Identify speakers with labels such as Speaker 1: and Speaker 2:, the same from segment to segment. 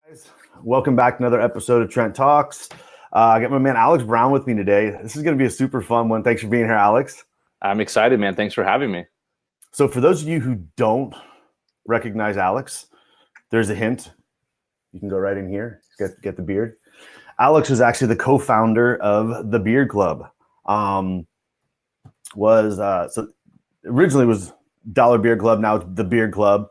Speaker 1: Guys, welcome back to another episode of Trent Talks. I got my man Alex Brown with me today. This is going to be a super fun one. Thanks for being here, Alex.
Speaker 2: I'm excited, man. Thanks for having me.
Speaker 1: So for those of you who don't recognize Alex, there's a hint. You can go right in here, get the beard. Alex is actually the co-founder of the Beard Club. So originally was Dollar Beard Club, now it's the Beard Club.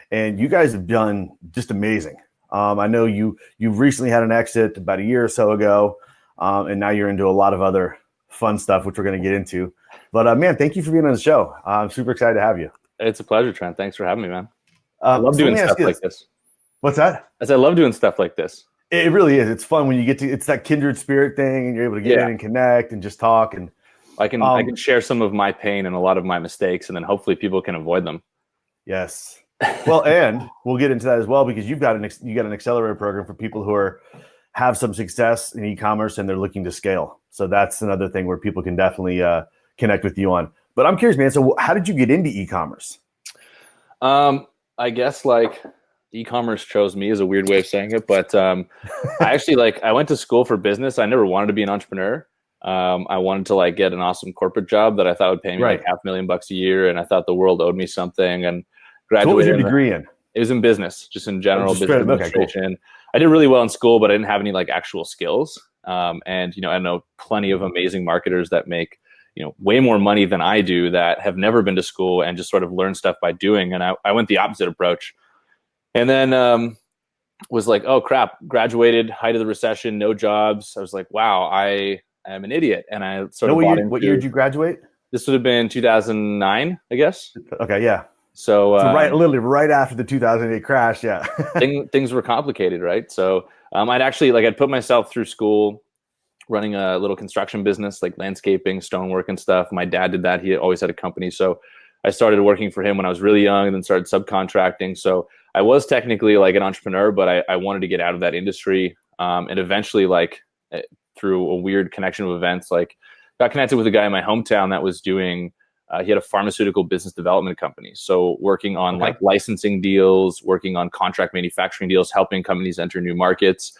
Speaker 1: And you guys have done just amazing. I know you've recently had an exit about a year or so ago, and now you're into a lot of other fun stuff, which we're going to get into. But man, thank you for being on the show. I'm super excited to have you.
Speaker 2: It's a pleasure, Trent. Thanks for having me, man. I love doing stuff like this.
Speaker 1: What's that?
Speaker 2: I love doing stuff like this.
Speaker 1: It really is. It's fun when you get to. It's that kindred spirit thing, and you're able to get in and connect and just talk. And
Speaker 2: I can share some of my pain and a lot of my mistakes, and then hopefully people can avoid them.
Speaker 1: Yes. Well, and we'll get into that as well because you got an accelerator program for people who have some success in e-commerce and they're looking to scale. So that's another thing where people can definitely connect with you on. But I'm curious, man. So how did you get into e-commerce?
Speaker 2: I guess like e-commerce chose me is a weird way of saying it, but I actually I went to school for business. I never wanted to be an entrepreneur. I wanted to get an awesome corporate job that I thought would pay me like $500,000 a year, and I thought the world owed me something. And graduated.
Speaker 1: So what was your degree in?
Speaker 2: It was in business, just in general business administration. Okay, cool. I did really well in school, but I didn't have any actual skills. And I know plenty of amazing marketers that make way more money than I do that have never been to school and just sort of learn stuff by doing. And I went the opposite approach. And then was like, oh crap, graduated, height of the recession, no jobs. I was like, wow, I am an idiot. And I sort of
Speaker 1: what year did you graduate?
Speaker 2: This would have been 2009, I guess.
Speaker 1: Okay, yeah.
Speaker 2: So
Speaker 1: literally right after the 2008 crash, yeah.
Speaker 2: things were complicated, right? So I'd put myself through school running a little construction business, like landscaping, stonework and stuff. My dad did that. He always had a company. So I started working for him when I was really young and then started subcontracting. So I was technically an entrepreneur, but I wanted to get out of that industry. And eventually through a weird connection of events, got connected with a guy in my hometown that was doing he had a pharmaceutical business development company. So working on licensing deals, working on contract manufacturing deals, helping companies enter new markets.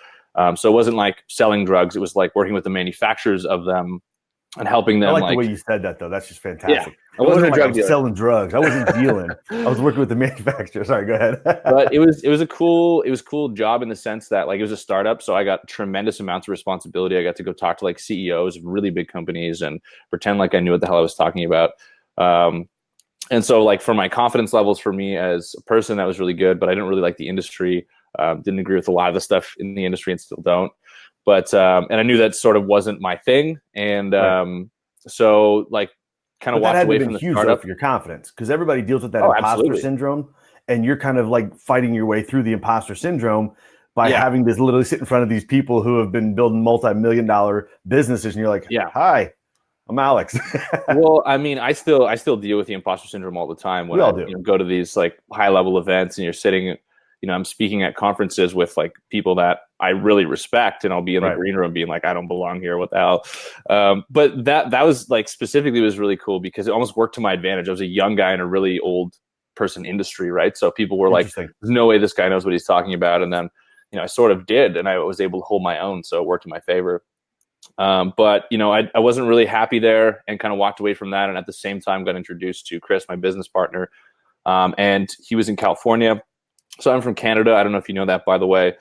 Speaker 2: So it wasn't selling drugs. It was working with the manufacturers of them and helping them.
Speaker 1: I like the way you said that though. That's just fantastic.
Speaker 2: Yeah. I wasn't a drug dealer.
Speaker 1: Selling drugs. I wasn't dealing. I was working with the manufacturer. Sorry, go ahead.
Speaker 2: But it was a cool job in the sense that it was a startup. So I got tremendous amounts of responsibility. I got to go talk to CEOs of really big companies and pretend I knew what the hell I was talking about. And so for my confidence levels for me as a person, that was really good, but I didn't really like the industry. Didn't agree with a lot of the stuff in the industry and still don't. But, and I knew that sort of wasn't my thing. And, so kind of walked away from the startup.
Speaker 1: For your confidence, because everybody deals with that imposter syndrome, and you're kind of fighting your way through the imposter syndrome by having to literally sit in front of these people who have been building multi-million-dollar businesses, and you're like, hi, I'm Alex.
Speaker 2: Well, I mean, I still deal with the imposter syndrome all the time when I go to these high-level events, and you're sitting, I'm speaking at conferences with people that I really respect, and I'll be in the green room being I don't belong here. What the hell? But that was specifically was really cool because it almost worked to my advantage. I was a young guy in a really old person industry, right? So people were there's no way this guy knows what he's talking about. And then, I sort of did, and I was able to hold my own. So it worked in my favor. But I wasn't really happy there and kind of walked away from that. And at the same time got introduced to Chris, my business partner. And he was in California. So I'm from Canada. I don't know if you know that, by the way.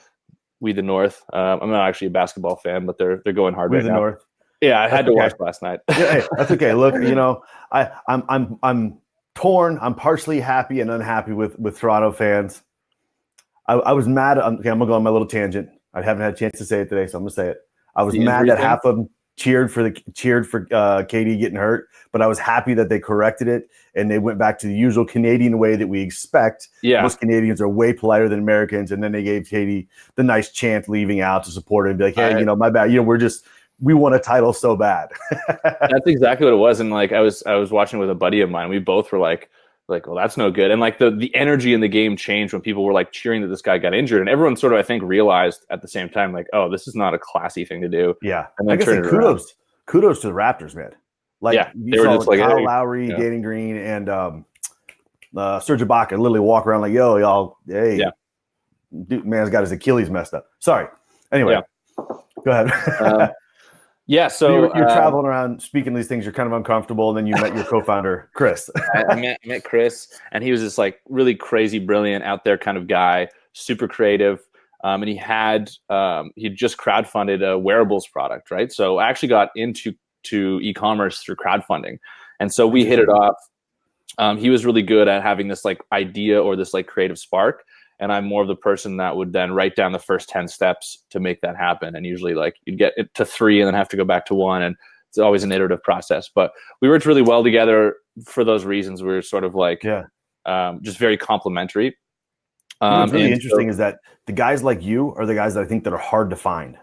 Speaker 2: We the North. I'm not actually a basketball fan, but they're going hard right now. We the North. Yeah, I had to watch last night.
Speaker 1: Hey, that's okay. Look, I'm torn. I'm partially happy and unhappy with Toronto fans. I was mad. I'm gonna go on my little tangent. I haven't had a chance to say it today, so I'm gonna say it. I was mad that half of them cheered for KD getting hurt, but I was happy that they corrected it and they went back to the usual Canadian way that we expect.
Speaker 2: Yeah.
Speaker 1: Most Canadians are way politer than Americans, and then they gave KD the nice chant leaving out to support him and be like, hey, my bad. We want a title so bad.
Speaker 2: That's exactly what it was. And I was watching with a buddy of mine. We both were like, well, that's no good. And the energy in the game changed when people were cheering that this guy got injured, and everyone sort of, I think, realized at the same time, oh, this is not a classy thing to do.
Speaker 1: Yeah.
Speaker 2: And then
Speaker 1: kudos to the Raptors, man.
Speaker 2: They were just
Speaker 1: Kyle Lowry, Danny Green, and Serge Ibaka literally walk around yo, y'all, hey.
Speaker 2: Yeah.
Speaker 1: dude, man's got his Achilles messed up. Sorry. Anyway, go ahead.
Speaker 2: So
Speaker 1: you're traveling around speaking these things. You're kind of uncomfortable, and then you met your co-founder, Chris.
Speaker 2: I met Chris, and he was this like really crazy, brilliant, out there kind of guy, super creative. And he'd just crowdfunded a wearables product, right? So I actually got into e-commerce through crowdfunding, and so we hit it off. He was really good at having this like idea or this like creative spark, and I'm more of the person that would then write down the first 10 steps to make that happen. And usually like you'd get it to 3 and then have to go back to 1, and it's always an iterative process. But we worked really well together for those reasons. We were sort of like just very complementary.
Speaker 1: What's really interesting is that the guys like you are the guys that I think that are hard to find.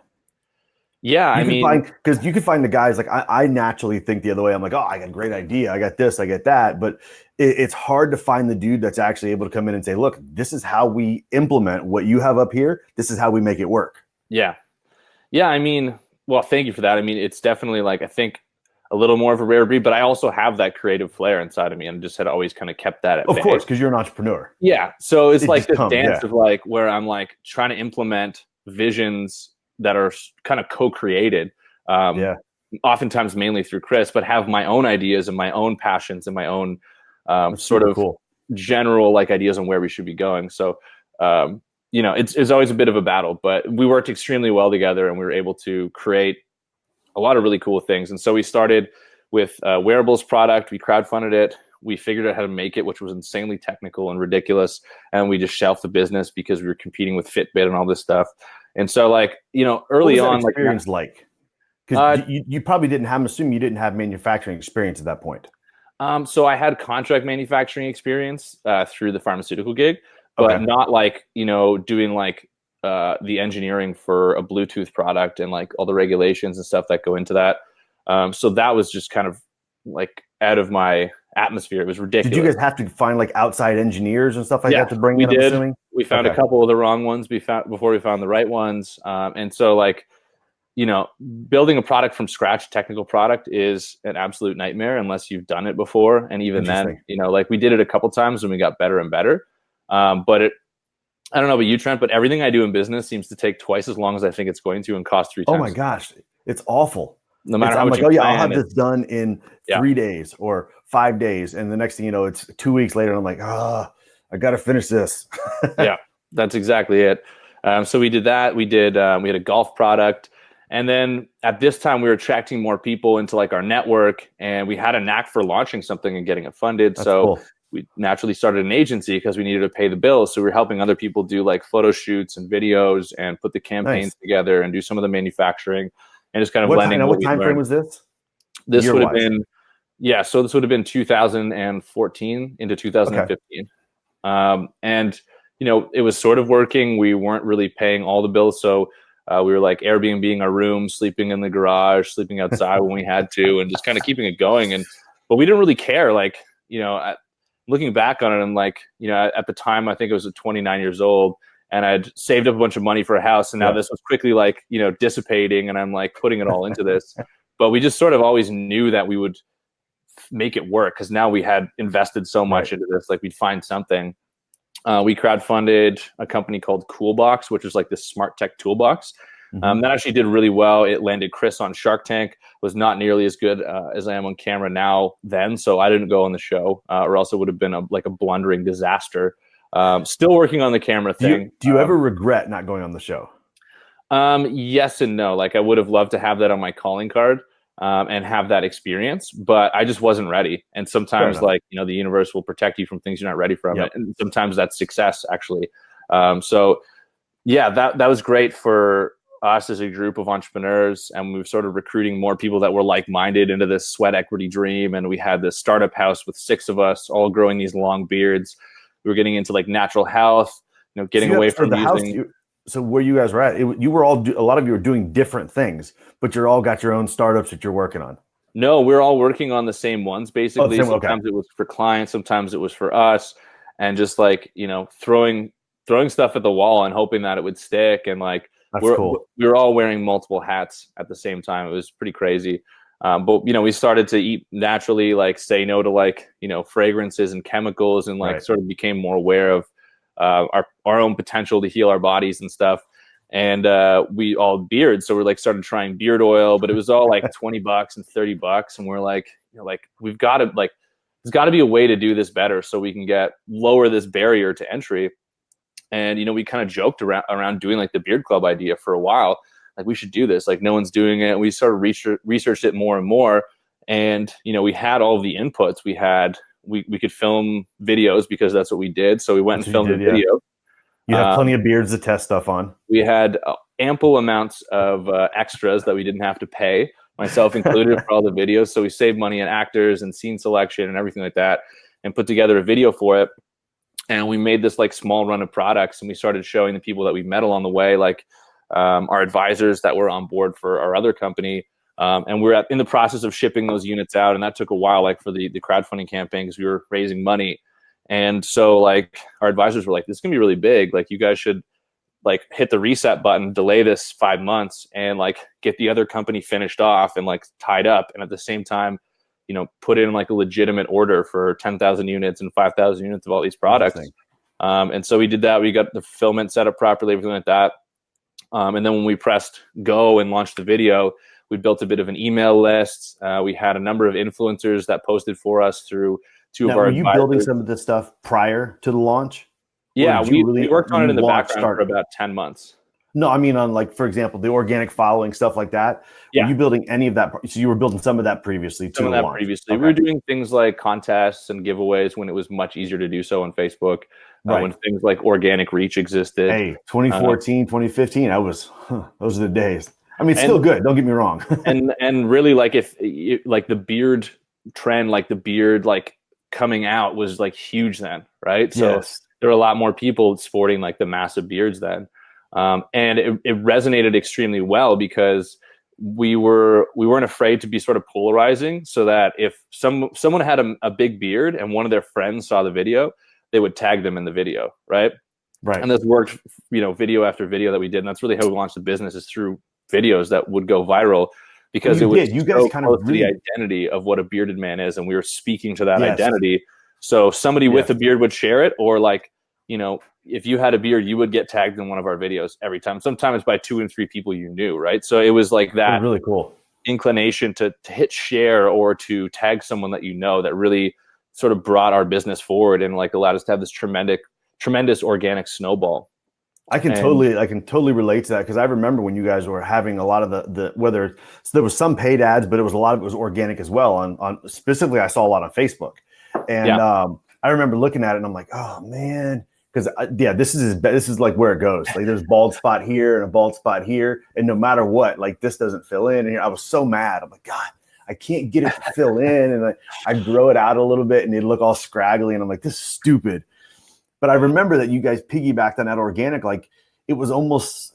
Speaker 2: Yeah,
Speaker 1: because you can find the guys like I naturally think the other way. I'm like, oh, I got a great idea. I got this, I get that. But it's hard to find the dude that's actually able to come in and say, look, this is how we implement what you have up here. This is how we make it work.
Speaker 2: Yeah. Yeah. I mean, well, thank you for that. I mean, it's definitely like, I think a little more of a rare breed, but I also have that creative flair inside of me and just had always kind of kept that at bay.
Speaker 1: Of course, because you're an entrepeur.
Speaker 2: Yeah. So it's like this dance of like where I'm like trying to implement visions that are kind of co-created, oftentimes mainly through Chris, but have my own ideas and my own passions and my own sort of general like ideas on where we should be going. So, it's always a bit of a battle, but we worked extremely well together, and we were able to create a lot of really cool things. And so we started with a wearables product. We crowdfunded it. We figured out how to make it, which was insanely technical and ridiculous. And we just shelved the business because we were competing with Fitbit and all this stuff. And so, like, early on,
Speaker 1: experience because you probably didn't have. I'm assuming you didn't have manufacturing experience at that point.
Speaker 2: So I had contract manufacturing experience through the pharmaceutical gig, but not like doing like the engineering for a Bluetooth product and like all the regulations and stuff that go into that. So that was just kind of like out of my atmosphere. It was ridiculous.
Speaker 1: Did you guys have to find like outside engineers and stuff like that to bring in?
Speaker 2: We did. We found a couple of the wrong ones before we found the right ones. And so like, building a product from scratch, technical product, is an absolute nightmare unless you've done it before. And even then, like we did it a couple times and we got better and better. But I don't know about you, Trent, but everything I do in business seems to take twice as long as I think it's going to and cost 3 times.
Speaker 1: Oh my gosh, it's awful.
Speaker 2: No matter how much
Speaker 1: I'll have this done in 3 days or 5 days, and the next thing you know, it's 2 weeks later. And I'm like, I got to finish this.
Speaker 2: Yeah, that's exactly it. So we did that. We had a golf product, and then at this time we were attracting more people into like our network, and we had a knack for launching something and getting it funded.
Speaker 1: That's
Speaker 2: so
Speaker 1: cool.
Speaker 2: We naturally started an agency because we needed to pay the bills. So we were helping other people do like photo shoots and videos and put the campaigns together and do some of the manufacturing and just kind of blending.
Speaker 1: What time frame was this?
Speaker 2: This would have been, so this would have been 2014 into 2015. And, it was sort of working. We weren't really paying all the bills. So we were like Airbnb-ing our room, sleeping in the garage, sleeping outside when we had to, and just kind of keeping it going. But we didn't really care. Like, looking back on it, I'm like, at the time, I think I was 29 years old, and I'd saved up a bunch of money for a house. And now this was quickly like, dissipating, and I'm like putting it all into this. But we just sort of always knew that we would make it work because now we had invested so much into this, like we'd find something. We crowdfunded a company called Coolbox, which is like this smart tech toolbox. That actually did really well. It landed Chris on SharkTank. Was not nearly as good as I am on camera now then, so I didn't go on the show, or else it would have been a blundering disaster. Still working on the camera thing.
Speaker 1: Do you ever regret not going on the show?
Speaker 2: Yes and no. Like I would have loved to have that on my calling card and have that experience, but I just wasn't ready. And sometimes the universe will protect you from things you're not ready from. And sometimes that's success actually. So yeah, that was great for us as a group of entrepreneurs, and we were sort of recruiting more people that were like-minded into this sweat equity dream. And we had this startup house with 6 of us all growing these long beards. We were getting into like natural health, getting away from using.
Speaker 1: So where you guys were at, you were all a lot of you were doing different things, but you're all got your own startups that you're working on.
Speaker 2: No, we're all working on the same ones basically. Sometimes it was for clients, sometimes it was for us, and just like throwing stuff at the wall and hoping that it would stick. And like
Speaker 1: cool.
Speaker 2: We were all wearing multiple hats at the same time. It was pretty crazy. But we started to eat naturally, like say no to like fragrances and chemicals, and like sort of became more aware of our own potential to heal our bodies and stuff. And we all beards, so we're like started trying beard oil, but it was all like $20 and $30, and we're like, we've got to there's got to be a way to do this better so we can lower this barrier to entry. And we kind of joked around doing like the beard club idea for a while, like we should do this, like no one's doing it. And we started researched it more and more, and we had all the inputs. We could film videos because that's what we did. So we went and filmed a video.
Speaker 1: You have plenty of beards to test stuff on.
Speaker 2: We had ample amounts of extras that we didn't have to pay, myself included, for all the videos. So we saved money on actors and scene selection and everything like that, and put together a video for it. And we made this like small run of products, and we started showing the people that we met along the way, like our advisors that were on board for our other company. And we're in the process of shipping those units out. And that took a while, like for the crowdfunding campaign, because we were raising money. And so like our advisors were like, this is gonna be really big. Like you guys should like hit the reset button, delay this 5 months, and like get the other company finished off and like tied up. And at the same time, put in like a legitimate order for 10,000 units and 5,000 units of all these products. And so we did that. We got the fulfillment set up properly, everything like that. And then when we pressed go and launched the video, we built a bit of an email list. We had a number of influencers that posted for us through two of our advisors.
Speaker 1: Were you building some of this stuff prior to the launch?
Speaker 2: Yeah, we worked on it in the background for about 10 months.
Speaker 1: No, I mean on, like, for example, the organic following, stuff like that.
Speaker 2: Yeah.
Speaker 1: Were you building any of that? So you were building some of that previously too?
Speaker 2: Some of that previously. Okay. We were doing things like contests and giveaways when it was much easier to do so on Facebook. Right. When things like organic reach existed.
Speaker 1: Hey, 2014, 2015, those are the days. I mean, it's still good. Don't get me wrong.
Speaker 2: and really, like, if like the beard trend, like the beard like coming out was like huge then, right? So there were a lot more people sporting like the massive beards then, and it resonated extremely well because we weren't afraid to be sort of polarizing. So that if someone had a big beard and one of their friends saw the video, they would tag them in the video, right?
Speaker 1: Right.
Speaker 2: And this worked, video after video that we did, and that's really how we launched the business, is through videos that would go viral, because it was
Speaker 1: you guys kind of
Speaker 2: the identity of what a bearded man is, and we were speaking to that identity. So somebody with a beard would share it, or like, if you had a beard, you would get tagged in one of our videos every time. Sometimes by 2 and 3 people you knew, right? So it was like that
Speaker 1: really cool
Speaker 2: inclination to hit share or to tag someone that that really sort of brought our business forward and like allowed us to have this tremendous organic snowball.
Speaker 1: I can totally relate to that, because I remember when you guys were having a lot of so there was some paid ads, but a lot of it was organic as well. On specifically, I saw a lot on Facebook, and I remember looking at it and I'm like, oh man, because this is like where it goes. Like there's a bald spot here and a bald spot here, and no matter what, like this doesn't fill in. And I was so mad. I'm like, God, I can't get it to fill in, and I grow it out a little bit, and they look all scraggly, and I'm like, this is stupid. But I remember that you guys piggybacked on that organic. Like it was almost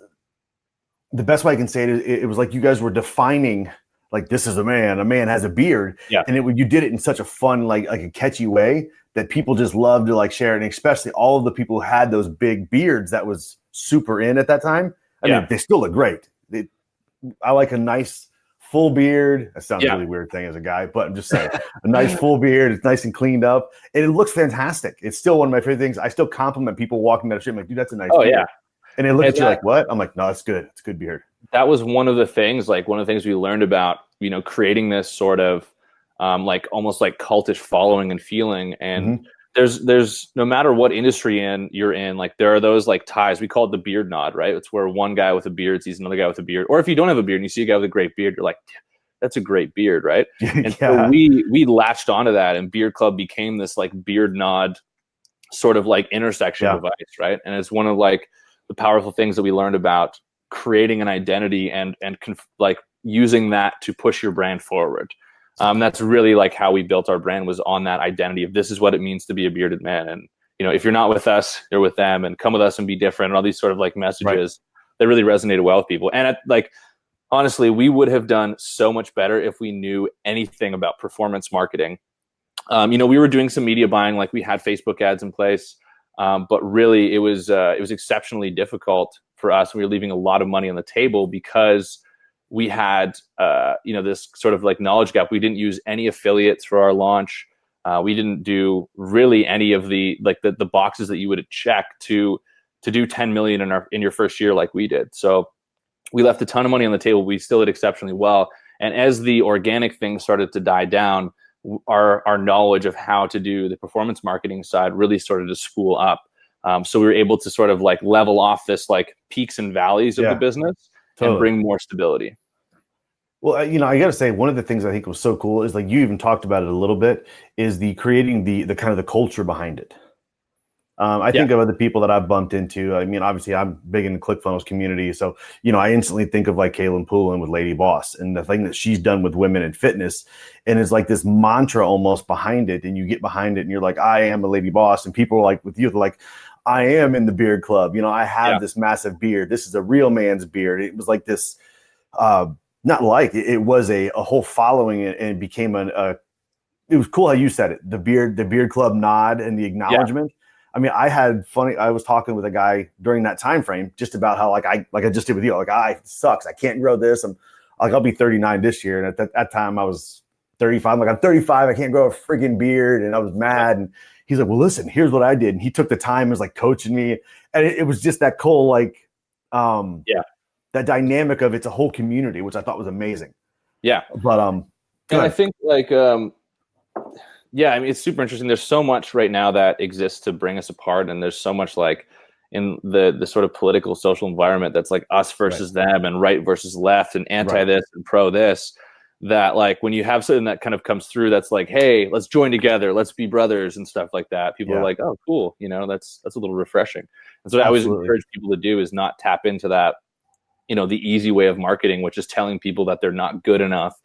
Speaker 1: the best way I can say it. It was like you guys were defining, like, this is a man. A man has a beard.
Speaker 2: Yeah.
Speaker 1: And you did it in such a fun, like a catchy way that people just loved to like share it. And especially all of the people who had those big beards, that was super in at that time. I mean, they still look great. I like a nice full beard. That sounds really weird thing as a guy, but I'm just saying, a nice full beard. It's nice and cleaned up, and it looks fantastic. It's still one of my favorite things. I still compliment people walking down the street. I'm like, dude, that's a nice beard. Yeah. And they look at you like, what? I'm like, no, it's good. It's a good beard.
Speaker 2: That was one of the things we learned about, creating this sort of like almost like cultish following and feeling. And there's no matter what industry you're in, like there are those like ties. We call it the beard nod, right? It's where one guy with a beard sees another guy with a beard. Or if you don't have a beard and you see a guy with a great beard, you're like, that's a great beard, right? And so we latched onto that, and Beard Club became this like beard nod sort of like intersection device, right? And it's one of like the powerful things that we learned about creating an identity and like using that to push your brand forward. That's really like how we built our brand, was on that identity of this is what it means to be a bearded man. And, if you're not with us, you're with them, and come with us and be different, and all these sort of like messages that really resonated well with people. And honestly, we would have done so much better if we knew anything about performance marketing. We were doing some media buying, like we had Facebook ads in place, but really it was exceptionally difficult for us. We were leaving a lot of money on the table because we had, this sort of like knowledge gap. We didn't use any affiliates for our launch. We didn't do really any of the boxes that you would check to do 10 million in your first year like we did. So we left a ton of money on the table. We still did exceptionally well. And as the organic thing started to die down, our knowledge of how to do the performance marketing side really started to spool up. So we were able to sort of like level off this like peaks and valleys of the business and bring more stability.
Speaker 1: Well, I got to say, one of the things I think was so cool is like you even talked about it a little bit, is the creating the kind of the culture behind it. I think of other people that I've bumped into. I mean, obviously, I'm big in the ClickFunnels community. So, I instantly think of like Kaylin Poulin with Lady Boss and the thing that she's done with women in fitness. And it's like this mantra almost behind it. And you get behind it and you're like, I am a Lady Boss. And people are like, with you, they're like, I am in the beard club. I have this massive beard. This is a real man's beard. It was like this, not like, it was a whole following, and it became it was cool how you said it, the beard club nod and the acknowledgement. I mean, I was talking with a guy during that time frame just about how like I just did with you, like, it sucks. I can't grow this. I'll be 39 this year. And at that time I was 35. I'm like, I'm 35. I can't grow a freaking beard. And I was mad. And he's like, well, listen, here's what I did. And he took the time, was like coaching me. And it was just that cool, like, that dynamic of it's a whole community, which I thought was amazing.
Speaker 2: Yeah.
Speaker 1: But,
Speaker 2: and I think like, yeah, I mean, it's super interesting. There's so much right now that exists to bring us apart. And there's so much like in the sort of political social environment that's like us versus them and right versus left and anti this and pro this, that like when you have something that kind of comes through, that's like, hey, let's join together. Let's be brothers and stuff like that. People are like, oh, cool. That's a little refreshing. And so I always encourage people to do is not tap into that, the easy way of marketing, which is telling people that they're not good enough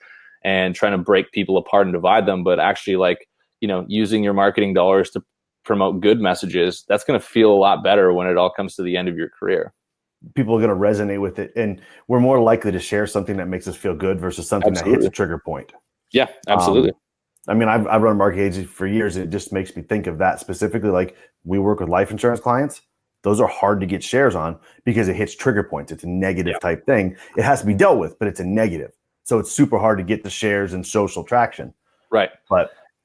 Speaker 2: and trying to break people apart and divide them, but actually like, using your marketing dollars to promote good messages. That's going to feel a lot better when it all comes to the end of your career.
Speaker 1: People are going to resonate with it, and we're more likely to share something that makes us feel good versus something that hits a trigger point.
Speaker 2: Yeah, absolutely.
Speaker 1: I mean, I've run a marketing agency for years, and it just makes me think of that specifically. Like, we work with life insurance clients. Those are hard to get shares on because it hits trigger points. It's a negative type thing. It has to be dealt with, but it's a negative. So it's super hard to get the shares and social traction.
Speaker 2: Right.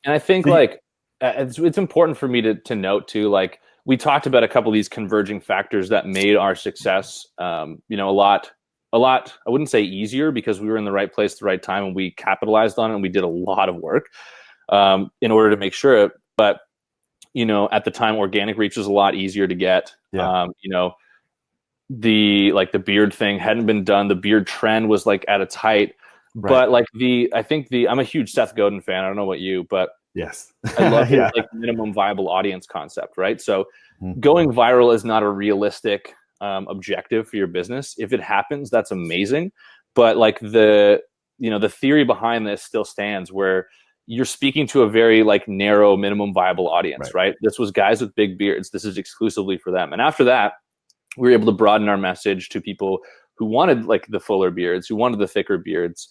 Speaker 2: And I think like it's important for me to note too, like we talked about a couple of these converging factors that made our success, a lot, I wouldn't say easier, because we were in the right place at the right time and we capitalized on it and we did a lot of work in order to make sure it. But, at the time, organic reach was a lot easier to get. The beard thing hadn't been done. The beard trend was like at its height. Right. But like I'm a huge Seth Godin fan. I don't know about you, but
Speaker 1: yes,
Speaker 2: I love his like minimum viable audience concept, right? So going viral is not a realistic objective for your business. If it happens, that's amazing. But like the theory behind this still stands, where you're speaking to a very like narrow minimum viable audience, right? This was guys with big beards. This is exclusively for them. And after that, we were able to broaden our message to people who wanted like the fuller beards, who wanted the thicker beards.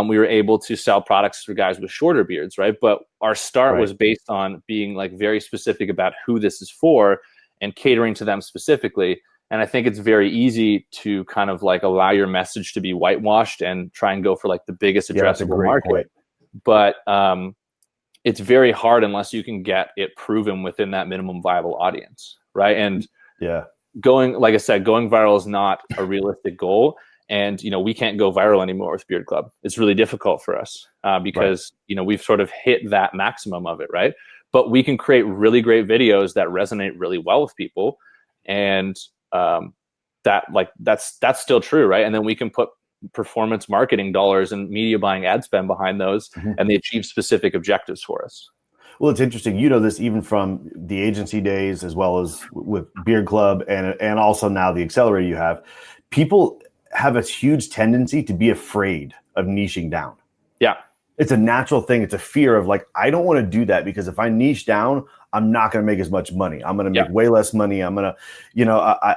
Speaker 2: We were able to sell products for guys with shorter beards, right? But our start was based on being like very specific about who this is for and catering to them specifically. And I think it's very easy to kind of like allow your message to be whitewashed and try and go for like the biggest addressable market. Point. But it's very hard unless you can get it proven within that minimum viable audience, right? And like I said, going viral is not a realistic goal. And, we can't go viral anymore with Beard Club. It's really difficult for us because, we've sort of hit that maximum of it, right? But we can create really great videos that resonate really well with people. And that's still true, right? And then we can put performance marketing dollars and media buying ad spend behind those, and they achieve specific objectives for us.
Speaker 1: Well, it's interesting. This even from the agency days, as well as with Beard Club and also now the accelerator you have. People have a huge tendency to be afraid of niching down.
Speaker 2: Yeah.
Speaker 1: It's a natural thing. It's a fear of like, I don't want to do that because if I niche down, I'm not going to make as much money. I'm going to make way less money. I'm going to,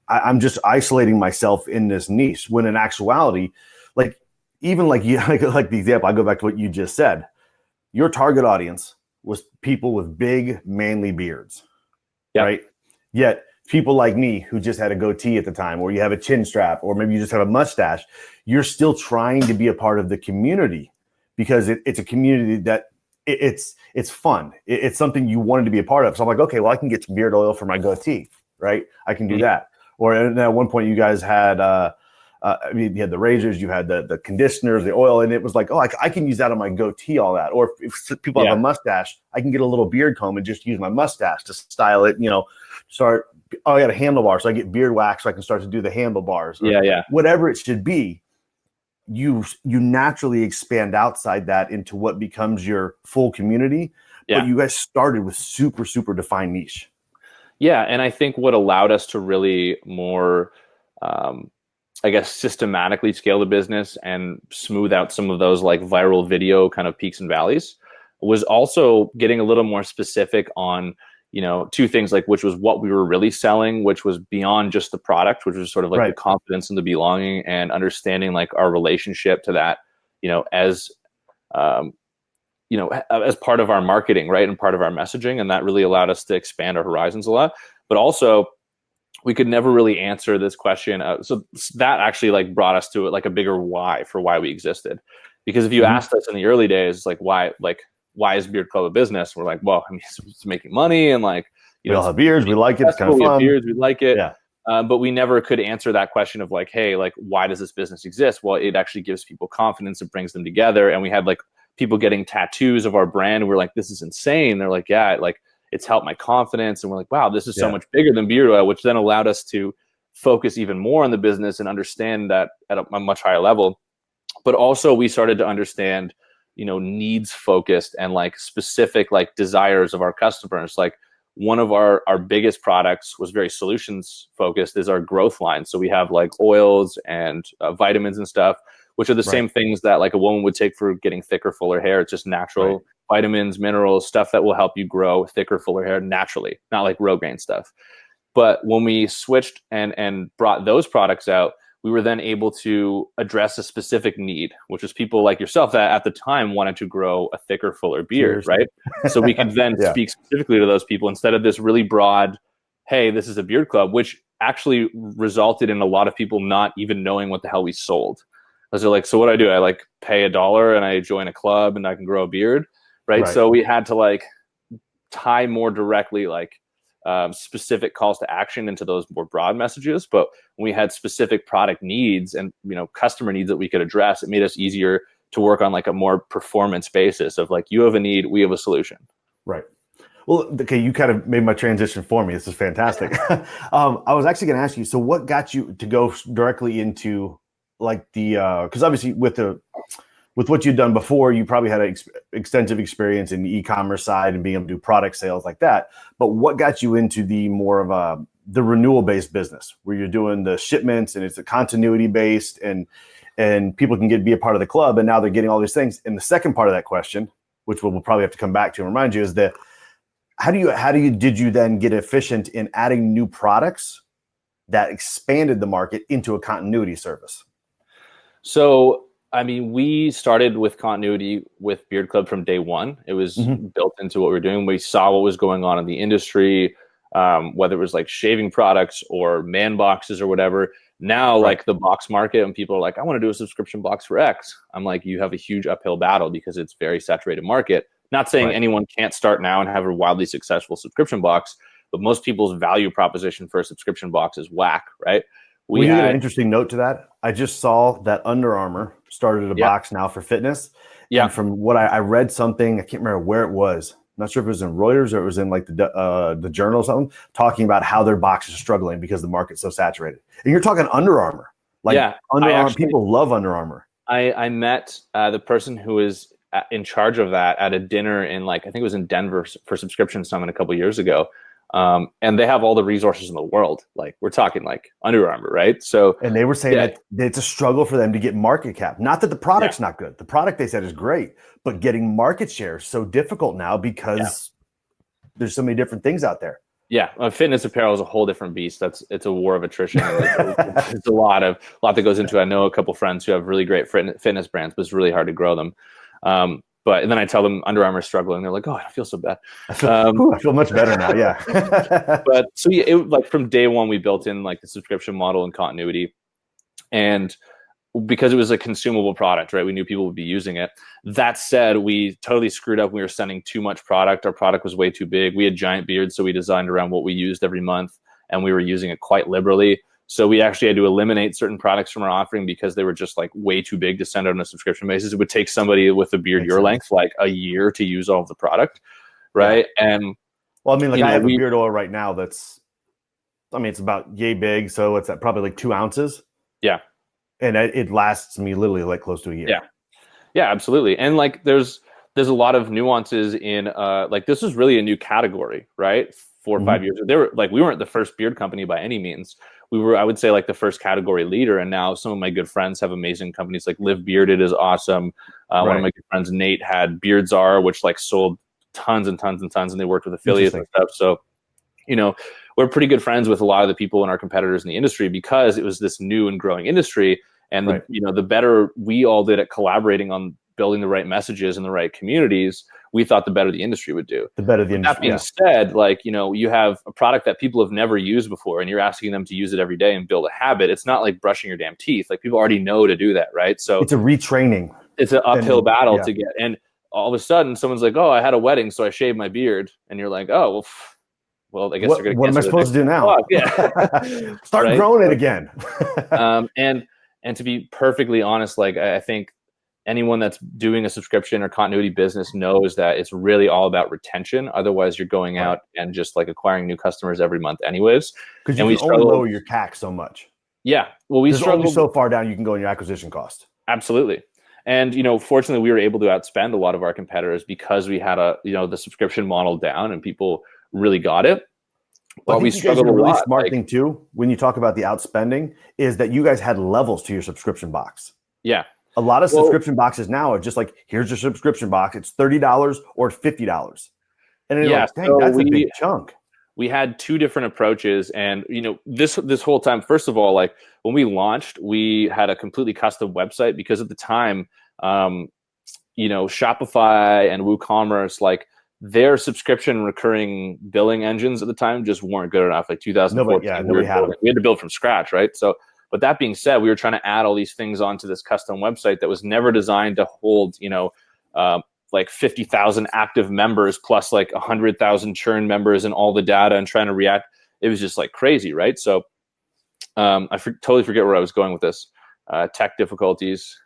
Speaker 1: I'm just isolating myself in this niche, when in actuality, like even like you, like the example, I go back to what you just said. Your target audience was people with big, manly beards, right? Yet people like me who just had a goatee at the time, or you have a chin strap, or maybe you just have a mustache, you're still trying to be a part of the community because it's a community that it's fun. It's something you wanted to be a part of. So I'm like, okay, well, I can get some beard oil for my goatee, right? I can do that. Or at one point, you guys had, you had the razors, you had the conditioners, the oil, and it was like, oh, I can use that on my goatee, all that. Or if people have a mustache, I can get a little beard comb and just use my mustache to style it. I got a handlebar, so I get beard wax, so I can start to do the handlebars. Whatever it should be. You naturally expand outside that into what becomes your full community. But you guys started with super, super defined niche.
Speaker 2: Yeah. And I think what allowed us to really more, I guess, systematically scale the business and smooth out some of those like viral video kind of peaks and valleys was also getting a little more specific on, two things, like which was what we were really selling, which was beyond just the product, which was sort of like the confidence and the belonging, and understanding like our relationship to that, as part of our marketing, right, and part of our messaging. And that really allowed us to expand our horizons a lot. But also, we could never really answer this question. So that actually like brought us to like a bigger why for why we existed. Because if you asked us in the early days, like why is Beard Club a business? We're like, well, I mean, it's making money, and like,
Speaker 1: we all have beards, we like it, it's kind of fun.
Speaker 2: We have beards, we like it. Yeah. But we never could answer that question of like, hey, like, why does this business exist? Well, it actually gives people confidence. It brings them together. And we had like people getting tattoos of our brand. And we're like, this is insane. They're like, yeah, like it's helped my confidence. And we're like, wow, this is so much bigger than beard oil, which then allowed us to focus even more on the business and understand that at a much higher level. But also we started to understand, needs focused and like specific like desires of our customers. Like one of our biggest products was very solutions focused, is our growth line. So we have like oils and vitamins and stuff, which are the same things that like a woman would take for getting thicker, fuller hair. It's just natural vitamins, minerals, stuff that will help you grow thicker, fuller hair naturally, not like Rogaine stuff. But when we switched and brought those products out, we were then able to address a specific need, which was people like yourself that at the time wanted to grow a thicker, fuller beard, right? So we could then speak specifically to those people instead of this really broad, hey, this is a beard club, which actually resulted in a lot of people not even knowing what the hell we sold. Because they're like, so what do? I like pay $1 and I join a club and I can grow a beard, right? So we had to like tie more directly like specific calls to action into those more broad messages. But when we had specific product needs and customer needs that we could address, it made us easier to work on like a more performance basis of like, you have a need, we have a solution.
Speaker 1: Right. Well, okay, you kind of made my transition for me. This is fantastic. I was actually going to ask you, so what got you to go directly into like the because obviously with what you'd done before, you probably had extensive experience in the e-commerce side and being able to do product sales like that. But what got you into the more of the renewal-based business where you're doing the shipments and it's a continuity-based and people can be a part of the club, and now they're getting all these things? And the second part of that question, which we'll probably have to come back to and remind you, is that did you then get efficient in adding new products that expanded the market into a continuity service?
Speaker 2: So, I mean, we started with continuity with Beard Club from day one. It was built into what we were doing. We saw what was going on in the industry, whether it was like shaving products or man boxes or whatever. Now, like the box market, and people are like, I want to do a subscription box for X. I'm like, you have a huge uphill battle because it's very saturated market. Not saying anyone can't start now and have a wildly successful subscription box, but most people's value proposition for a subscription box is whack, right?
Speaker 1: We had an interesting note to that. I just saw that Under Armour started a box now for fitness. Yeah. And from what I read something, I can't remember where it was. I'm not sure if it was in Reuters or it was in like the Journal or something, talking about how their box is struggling because the market's so saturated. And you're talking Under Armour. Like Under Armour, people love Under Armour.
Speaker 2: I met the person who is in charge of that at a dinner in I think it was in Denver for Subscription Summit a couple of years ago. And they have all the resources in the world. Like we're talking like Under Armour, right? So,
Speaker 1: and they were saying that it's a struggle for them to get market cap. Not that the product's not good. The product, they said, is great, but getting market share is so difficult now because there's so many different things out there.
Speaker 2: Yeah, fitness apparel is a whole different beast. It's a war of attrition. It's a lot that goes into it. I know a couple friends who have really great fitness brands, but it's really hard to grow them. And then I tell them Under Armour is struggling. They're like, "Oh, I don't feel so bad."
Speaker 1: I feel much better now. Yeah.
Speaker 2: But so from day one, we built in like the subscription model and continuity. And because it was a consumable product, right? We knew people would be using it. That said, we totally screwed up. We were sending too much product. Our product was way too big. We had giant beards, so we designed around what we used every month, and we were using it quite liberally. So we actually had to eliminate certain products from our offering because they were just like way too big to send out on a subscription basis. It would take somebody with a beard your length like a year to use all of the product, right? Yeah. And
Speaker 1: well, I mean, like I have a beard oil right now that's, I mean, it's about yay big, so it's at probably like 2 ounces.
Speaker 2: Yeah.
Speaker 1: And it lasts me literally like close to a year.
Speaker 2: Yeah. Yeah, absolutely. And like there's a lot of nuances in like this is really a new category, right? 4 or 5 years. They were like, we weren't the first beard company by any means. We were, I would say, like the first category leader. And now some of my good friends have amazing companies. Like Live Bearded is awesome. One of my good friends, Nate, had Beardsar, which like sold tons and tons and tons, and they worked with affiliates and stuff. So, you know, we're pretty good friends with a lot of the people and our competitors in the industry because it was this new and growing industry. And the, you know, the better we all did at collaborating on building the right messages in the right communities, we thought the better the industry would do.
Speaker 1: The better the industry.
Speaker 2: That being said, like, you know, you have a product that people have never used before and you're asking them to use it every day and build a habit. It's not like brushing your damn teeth. Like people already know to do that, right? So
Speaker 1: it's a retraining.
Speaker 2: It's an uphill battle to get. And all of a sudden someone's like, oh, I had a wedding, so I shaved my beard. And you're like, oh, well, I guess
Speaker 1: what am I supposed to do now?
Speaker 2: Yeah.
Speaker 1: Start growing it again.
Speaker 2: And to be perfectly honest, like I think anyone that's doing a subscription or continuity business knows that it's really all about retention. Otherwise, you're going out and just like acquiring new customers every month anyways.
Speaker 1: Because you can only lower your CAC so much.
Speaker 2: Yeah. Well, there's
Speaker 1: only so far down you can go in your acquisition cost.
Speaker 2: Absolutely. And, you know, fortunately, we were able to outspend a lot of our competitors because we had the subscription model down and people really got it.
Speaker 1: But we struggled a really lot. Smart thing too, when you talk about the outspending, is that you guys had levels to your subscription box.
Speaker 2: Yeah.
Speaker 1: A lot of subscription boxes now are just like, here's your subscription box. It's $30 or $50. And you're like, dang, that's a big chunk.
Speaker 2: We had 2 different approaches. And, you know, this whole time, first of all, like when we launched, we had a completely custom website because at the time, you know, Shopify and WooCommerce, like their subscription recurring billing engines at the time just weren't good enough. Like 2014, we had to build from scratch, right? So, but that being said, we were trying to add all these things onto this custom website that was never designed to hold, you know, like 50,000 active members plus like 100,000 churn members and all the data and trying to react. It was just like crazy, right? So totally forget where I was going with this. Tech difficulties.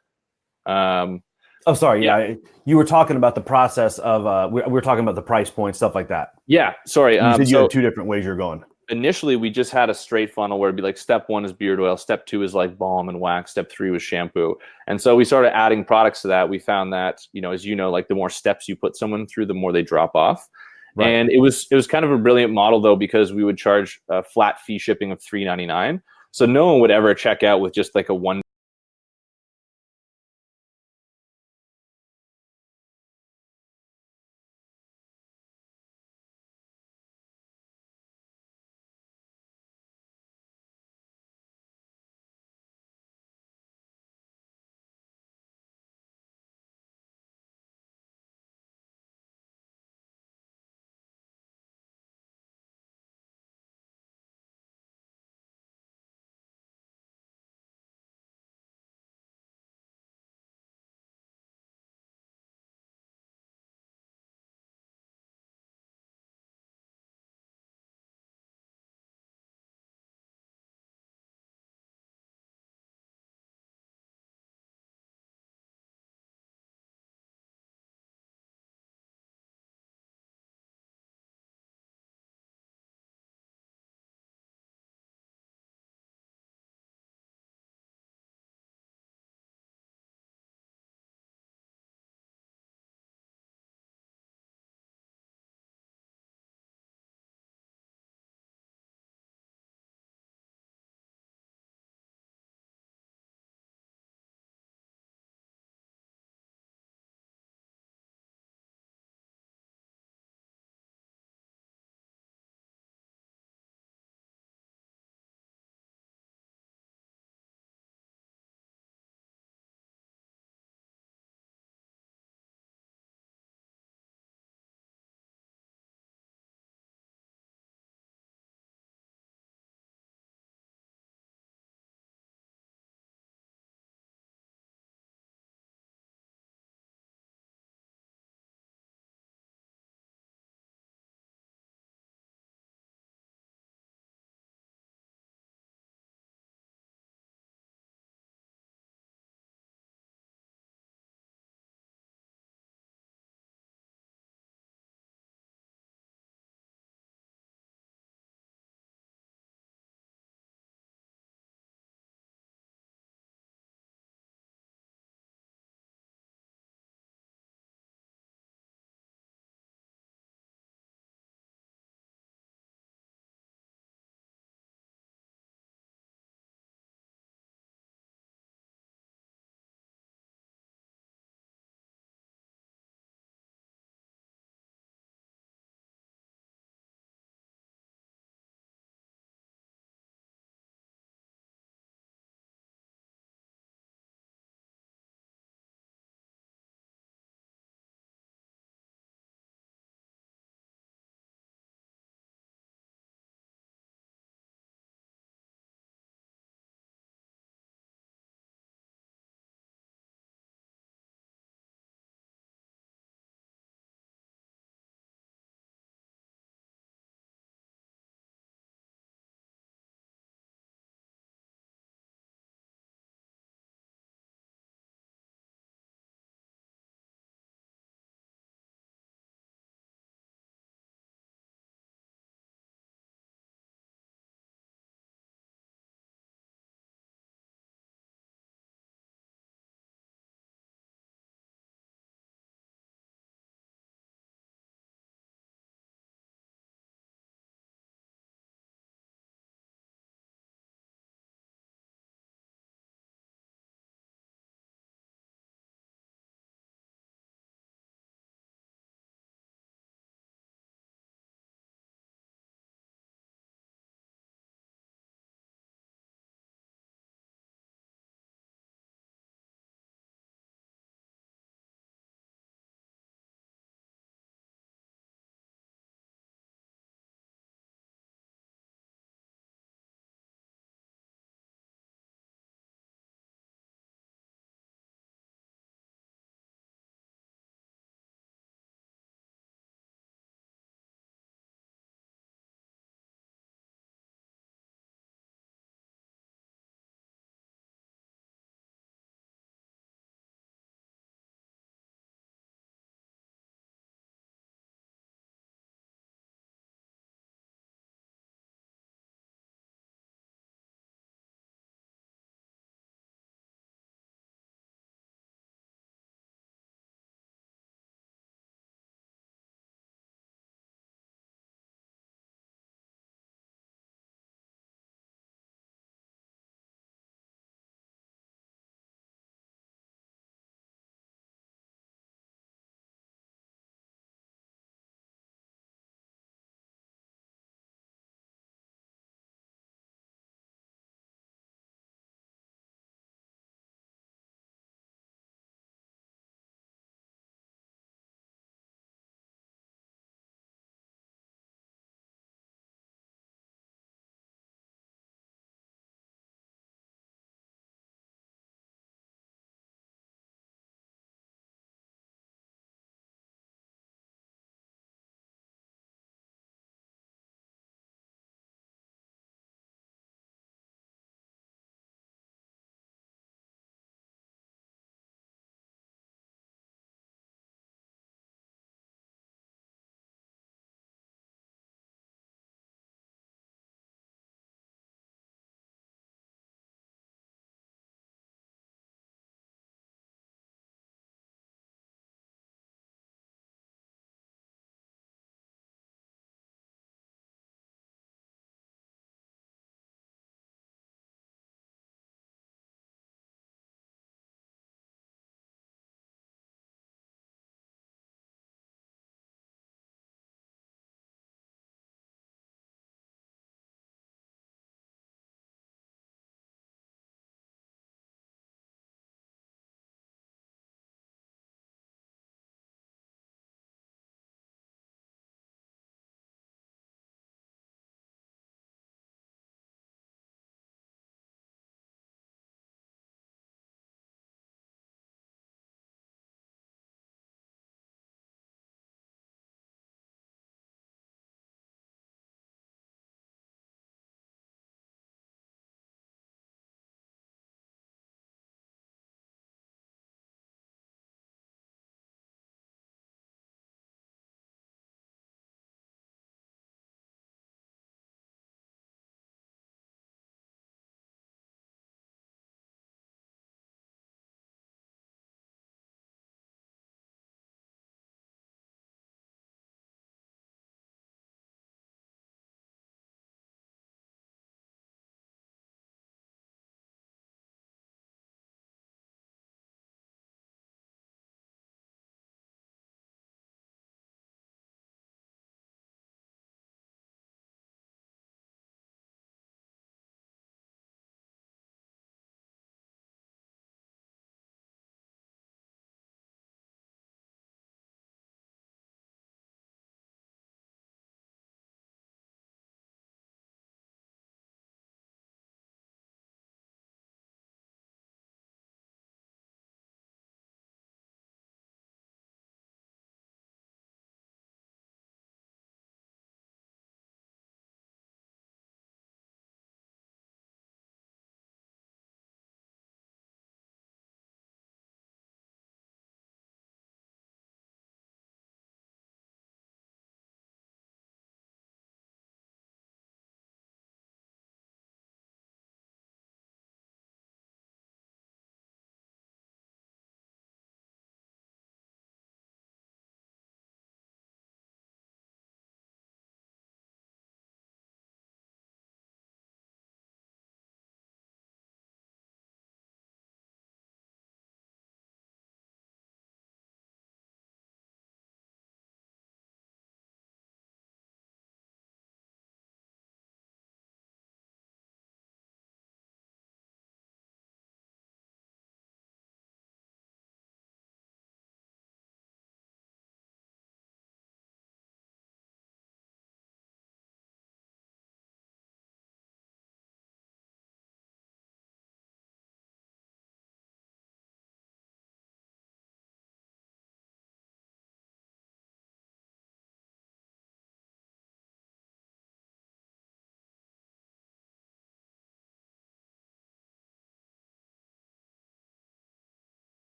Speaker 1: Oh, sorry. Yeah. You were talking about the process of, we were talking about the price point, stuff like that.
Speaker 2: Yeah. Sorry.
Speaker 1: You said you had 2 different ways you're going.
Speaker 2: Initially, we just had a straight funnel where it'd be like step 1 is beard oil, step 2 is like balm and wax, step 3 was shampoo. And so we started adding products to that. We found that, you know, as you know, like the more steps you put someone through, the more they drop off. Right. And it was kind of a brilliant model though, because we would charge a flat fee shipping of $3.99. So no one would ever check out with just like a $1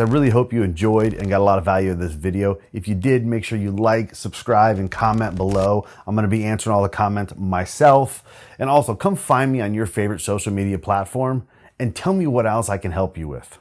Speaker 1: I really hope you enjoyed and got a lot of value in this video. If you did, make sure you like, subscribe, and comment below. I'm going to be answering all the comments myself. And also, come find me on your favorite social media platform and tell me what else I can help you with.